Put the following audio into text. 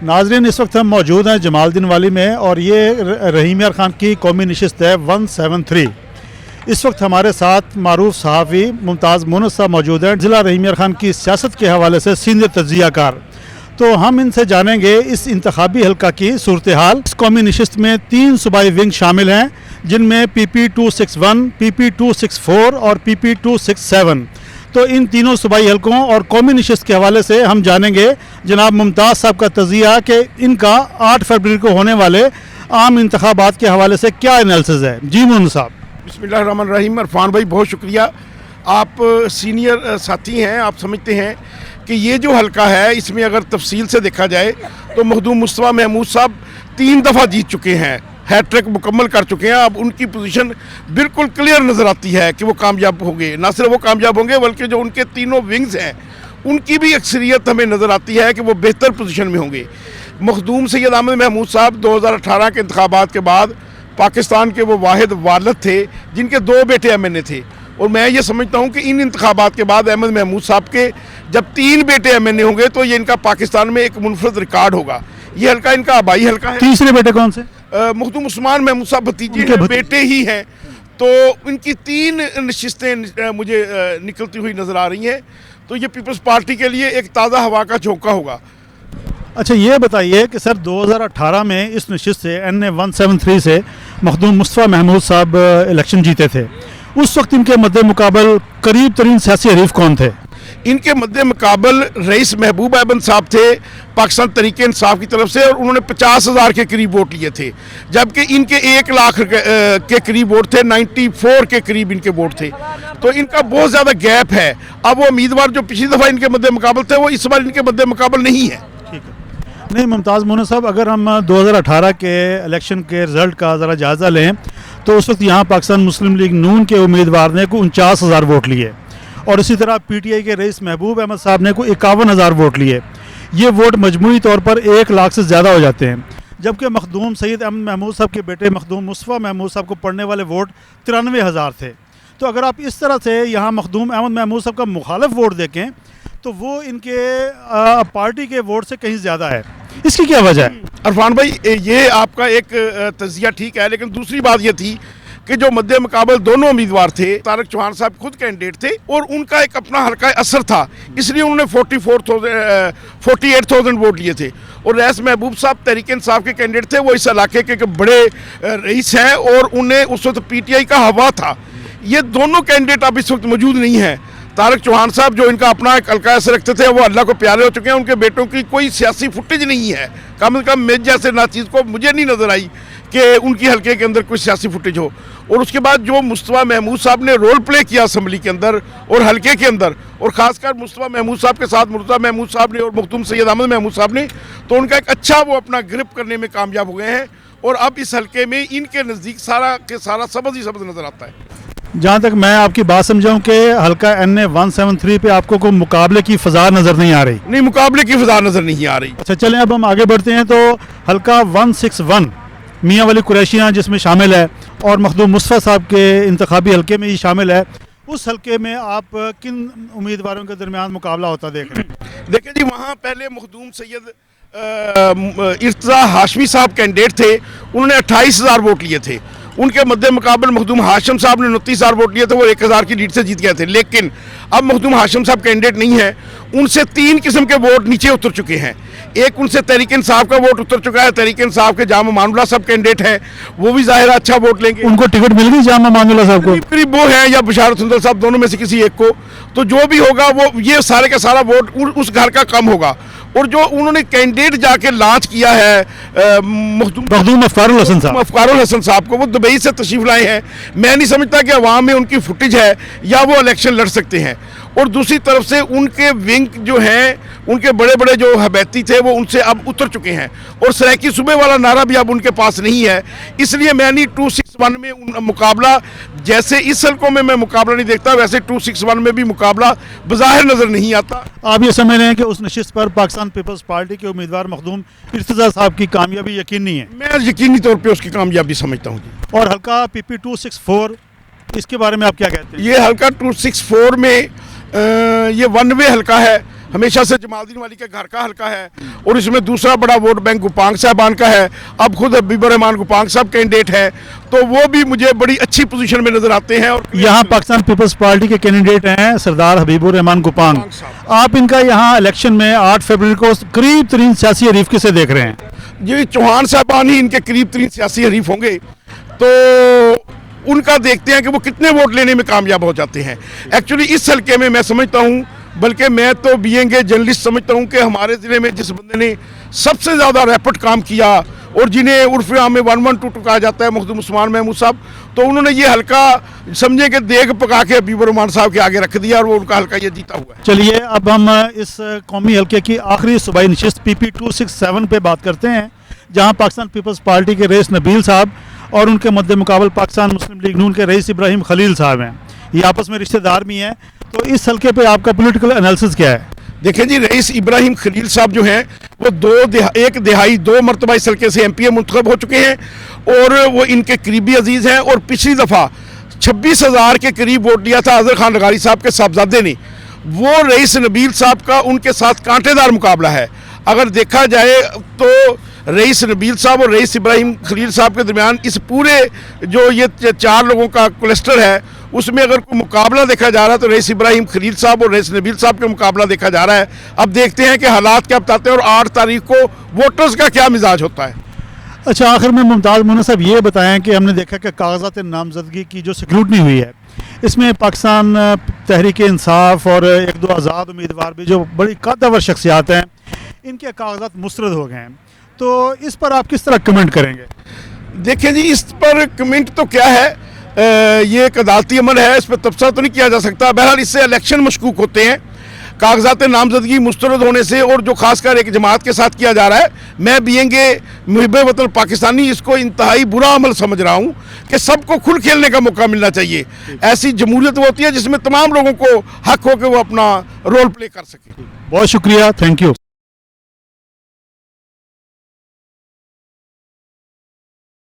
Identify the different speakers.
Speaker 1: नाजरीन, इस वक्त हम मौजूद हैं जमालुद्दीन वाली में और ये रहीम यार खान की कौमी नशिस्त है 173। इस वक्त हमारे साथ मारूफ सहाफ़ी मुमताज़ मोनस साहब मौजूद हैं, ज़िला रहीम यार खान की सियासत के हवाले से सीनियर तज्ज़ियाकार। तो हम इनसे जानेंगे इस इंतखाबी हल्का की सूरत हाल। इस कौमी नशिस्त में 3 सूबाई विंग शामिल हैं, जिनमें PP261, PP264 और PP267। तो इन तीनों सूबाई हल्कों और कौमी नशिस्त के हवाले से हम जानेंगे जनाब मुमताज़ साहब का तज़िया कि इनका 8 फरवरी को होने वाले आम इंतखाबात के हवाले से क्या एनालिसिस है। जी मोहन साहब।
Speaker 2: बिस्मिल्लाहिर्रहमानिर्रहीम। इरफान भाई बहुत शुक्रिया, आप सीनियर साथी हैं, आप समझते हैं कि ये जो हल्का है इसमें अगर तफसील से देखा जाए तो मखदूम मुस्तफ़ा महमूद साहब 3 दफ़ा जीत चुके हैं, हैट्रिक मुकम्मल कर चुके हैं। अब उनकी पोजीशन बिल्कुल क्लियर नज़र आती है कि वो कामयाब होंगे। ना सिर्फ वो कामयाब होंगे बल्कि जो उनके तीनों विंग्स हैं उनकी भी अक्सरियत हमें नज़र आती है कि वो बेहतर पोजीशन में होंगे। मखदूम सैयद अहमद महमूद साहब 2018 के इंतखाबात के बाद पाकिस्तान के वो वाहिद वालिद थे जिनके 2 बेटे MNA थे, और मैं ये समझता हूँ कि इन इंतखाबात के बाद अहमद महमूद साहब के जब 3 बेटे MNA होंगे तो ये इनका पाकिस्तान में एक मुनफरद रिकॉर्ड होगा। ये हल्का इनका आबाई हल्का है।
Speaker 1: तीसरे बेटे कौन से?
Speaker 2: मखदूम उस्मान महमूद साहब भतीजे हैं, बेटे ही हैं। तो इनकी 3 नशिस्तें मुझे निकलती हुई नज़र आ रही हैं, तो ये पीपल्स पार्टी के लिए एक ताज़ा हवा का झोंका होगा।
Speaker 1: अच्छा, ये बताइए कि सर 2018 में इस नशिस्त से NA 173 से मखदूम मुस्तफ़ा महमूद साहब इलेक्शन जीते थे। उस वक्त इनके मद्दे मुकाबल करीब तरीन सियासी हरीफ कौन थे?
Speaker 2: इनके मद्दे मुकाबल रईस महबूब अहमद साहब थे पाकिस्तान तरीके इंसाफ की तरफ से, और उन्होंने 50,000 के करीब वोट लिए थे, जबकि इनके 1 लाख के करीब वोट थे, 94 के करीब इनके वोट थे। तो इनका बहुत ज़्यादा गैप है। अब वो उम्मीदवार जो पिछली दफ़ा इनके मद्दे मुकाबल थे वो इस बार इनके मद्दे मुकाबल नहीं है।
Speaker 1: ठीक है। नहीं मुमताज़ मोहन साहब, अगर हम 2018 के इलेक्शन के रिज़ल्ट का ज़रा जायज़ा लें तो उस वक्त यहाँ पाकिस्तान मुस्लिम लीग नून के उम्मीदवार ने को 49,000 वोट लिए, और इसी तरह PTI के रईस महबूब अहमद साहब ने को 51,000 वोट लिए। ये वोट मजमूई तौर पर 1 लाख से ज़्यादा हो जाते हैं, जबकि मखदूम सैयद अहमद महमूद साहब के बेटे मखदूम मुस्तफ़ा महमूद साहब को पढ़ने वाले वोट 93,000 थे। तो अगर आप इस तरह से यहाँ मखदूम अहमद महमूद साहब का मुखालिफ वोट देखें तो वो इनके पार्टी के वोट से कहीं ज़्यादा है। इसकी क्या वजह है?
Speaker 2: इरफान भाई, ये आपका एक तज़िया ठीक है, लेकिन दूसरी बात ये थी कि जो मद्दे मुकाबल दोनों उम्मीदवार थे, तारक चौहान साहब खुद कैंडिडेट थे और उनका एक अपना हल्का असर था, इसलिए उन्होंने 48,000 वोट लिए थे। और रईस महबूब साहब तहरीक इंसाफ के कैंडिडेट थे, वो इस इलाके के बड़े रईस हैं और उन्हें उस वक्त PTI का हवा था। ये दोनों कैंडिडेट अब इस वक्त मौजूद नहीं हैं। तारक चौहान साहब जो इनका अपना एक हल्का असर रखते थे वो अल्लाह को प्यारे हो चुके हैं, उनके बेटों की कोई सियासी फुटेज नहीं है। कम से कम मेरे जैसे नाचीज़ को मुझे नहीं नज़र आई कि उनकी हल्के के अंदर कोई सियासी फुटेज हो। और उसके बाद जो मुस्तफ़ा महमूद साहब ने रोल प्ले किया असम्बली के अंदर और हल्के के अंदर, और ख़ासकर मुस्तफ़ा महमूद साहब के साथ मुर्तज़ा महमूद साहब ने और मखदूम सैयद अहमद महमूद साहब ने, तो उनका एक अच्छा वो अपना ग्रिप करने में कामयाब हो गए हैं। और अब इस हल्के में इनके नज़दीक सारा के सारा सबज ही सबज नज़र आता है।
Speaker 1: जहाँ तक मैं आपकी बात समझाऊँ कि हल्का NA 173 पे आपको कोई मुकाबले की फ़ज़ा नज़र नहीं आ रही?
Speaker 2: नहीं, मुकाबले की फ़ज़ा नज़र नहीं आ रही।
Speaker 1: अच्छा, चलें अब हम आगे बढ़ते हैं। तो हल्का 161 मियाँ वाली कुरैशियाँ जिसमें शामिल है और मखदूम मुस्तफ़ा साहब के इंतखाबी हल्के में ही शामिल है, उस हल्के में आप किन उम्मीदवारों के दरमियान मुकाबला होता देख रहे हैं?
Speaker 2: देखिए जी, वहाँ पहले मखदूम सैयद इर्तज़ा हाशमी साहब कैंडिडेट थे, उन्होंने 28,000 वोट लिए थे। उनके मद्दे मुकाबल मखदूम हाशिम साहब ने 29,000 वोट लिए थे, वो 1,000 की लीड से जीत गए थे। लेकिन अब मखदूम हाशिम साहब कैंडिडेट नहीं है, उनसे 3 किस्म के वोट नीचे उतर चुके हैं। एक उनसे तहरीक इंसाफ का वोट उतर चुका है, तहरीक इंसाफ के जामा मानुल्लाह साहब कैंडिडेट हैं, वो भी ज़ाहिर अच्छा वोट लेंगे।
Speaker 1: उनको टिकट मिल गई जामा मानुल्लाह साहब को?
Speaker 2: करीब वो हैं या बशारत सुंदर साहब, दोनों में से किसी एक को। तो जो भी होगा वो ये सारे का सारा वोट उस घर का कम होगा। और जो उन्होंने कैंडिडेट जाके लॉन्च किया है मखदूम अफकारुल हसन साहब को, वो दुबई से तशरीफ लाए हैं। मैं नहीं समझता कि अवाम में उनकी फुटेज है या वो इलेक्शन लड़ सकते हैं। और दूसरी तरफ से उनके विंग जो हैं, उनके बड़े बड़े जो हबैती थे वो उनसे अब उतर चुके हैं, और सरायकी सूबे वाला नारा भी अब उनके पास नहीं है। इसलिए मैं नहीं 261 में मुकाबला, जैसे इस हल्कों में मैं मुकाबला नहीं देखता, वैसे 261 में भी मुकाबला बज़ाहिर नज़र नहीं आता।
Speaker 1: आप ये समझ रहे हैं कि उस नशिस्त पर पाकिस्तान पीपल्स पार्टी के उम्मीदवार मखदूम इर्तज़ा साहब की कामयाबी यकीनी है?
Speaker 2: मैं यकीनी तौर पर उसकी कामयाबी समझता हूँ जी।
Speaker 1: और हल्का PP264, इसके बारे में आप क्या कहते हैं?
Speaker 2: ये हल्का 264 में ये 1 वे हल्का है। हमेशा से जमालदीन वाली के घर का हलका है और इसमें दूसरा बड़ा वोट बैंक गुपांग साहबान का है। अब खुद हबीबुर रहमान गुपांग साहब कैंडिडेट है, तो वो भी मुझे बड़ी अच्छी पोजीशन में नजर आते हैं। और
Speaker 1: यहाँ पाकिस्तान पीपल्स पार्टी के कैंडिडेट हैं सरदार हबीबुर रहमान गुपांग। आप इनका यहाँ इलेक्शन में 8 फरवरी को करीब तरीन सियासी हरीफ किसे देख रहे हैं?
Speaker 2: जी, चौहान साहबान ही इनके करीब तरीन सियासी हरीफ होंगे, तो उनका देखते हैं कि वो कितने वोट लेने में कामयाब हो जाते हैं। एक्चुअली इस हल्के में मैं समझता हूँ, बल्कि मैं तो बीइंग ए जर्नलिस्ट समझता हूँ कि हमारे ज़िले में जिस बंदे ने सबसे ज़्यादा रैपिड काम किया और जिन्हें उर्फ आम में 112 कहा जाता है, मखदूम उस्मान महमूद साहब, तो उन्होंने ये हल्का समझे कि देग पका के हबीबुर रहमान साहब के आगे रख दिया और वो उनका हल्का ये जीता हुआ है।
Speaker 1: चलिए अब हम इस कौमी हल्के की आखिरी सूबाई नशिस्त PP 267 पे बात करते हैं, जहाँ पाकिस्तान पीपल्स पार्टी के रईस नबील साहब और उनके मद्दे मुकाबल पाकिस्तान मुस्लिम लीग नून के रईस इब्राहिम खलील साहब हैं। ये आपस में रिश्तेदार भी हैं, तो इस हल्के पे आपका पॉलिटिकल एनालिसिस क्या है?
Speaker 2: देखिए जी, रईस इब्राहिम खलील साहब जो हैं वो एक दिहाई 2 मरतबा इस हल्के से MPA मुंतखब हो चुके हैं और वो इनके करीबी अजीज़ हैं। और पिछली दफ़ा 26,000 के करीब वोट दिया था अजहर खान लगारी साहब के साहबजादे ने। वो रईस नबील साहब का उनके साथ कांटेदार मुकाबला है। अगर देखा जाए तो रईस नबील साहब और रईस इब्राहिम खलील साहब के दरमियान इस पूरे जो ये 4 लोगों का क्लस्टर है, उसमें अगर कोई मुकाबला देखा जा रहा है तो रईस इब्राहिम खलील साहब और रईस नबील साहब का मुकाबला देखा जा रहा है। अब देखते हैं कि हालात क्या बताते हैं और 8 तारीख को वोटर्स का क्या मिजाज होता है।
Speaker 1: अच्छा, आखिर में मुमताज़ मोना साहब ये बताएं कि हमने देखा कि कागजात नामजदगी की जो स्क्रूटनी हुई है, इसमें पाकिस्तान तहरीक इंसाफ और 1-2 आज़ाद उम्मीदवार भी जो बड़ी कादावर शख्सियात हैं, इनके कागजात मुस्तरद हो गए हैं, तो इस पर आप किस तरह कमेंट करेंगे?
Speaker 2: देखिए जी, इस पर कमेंट तो क्या है, ये एक अदालती अमल है, इस पर तबसरा तो नहीं किया जा सकता। बहरहाल इससे इलेक्शन मशकूक होते हैं कागजात नामजदगी मुस्तरद होने से, और जो खासकर एक जमात के साथ किया जा रहा है। मैं बीइंग ए मुहिब वतन पाकिस्तानी इसको इंतहाई बुरा अमल समझ रहा हूँ कि सबको खुल खेलने का मौका मिलना चाहिए। ऐसी जमहूरियत वो होती है जिसमें तमाम लोगों को हक हो कि वो अपना रोल प्ले कर सके।
Speaker 1: बहुत शुक्रिया, थैंक यू।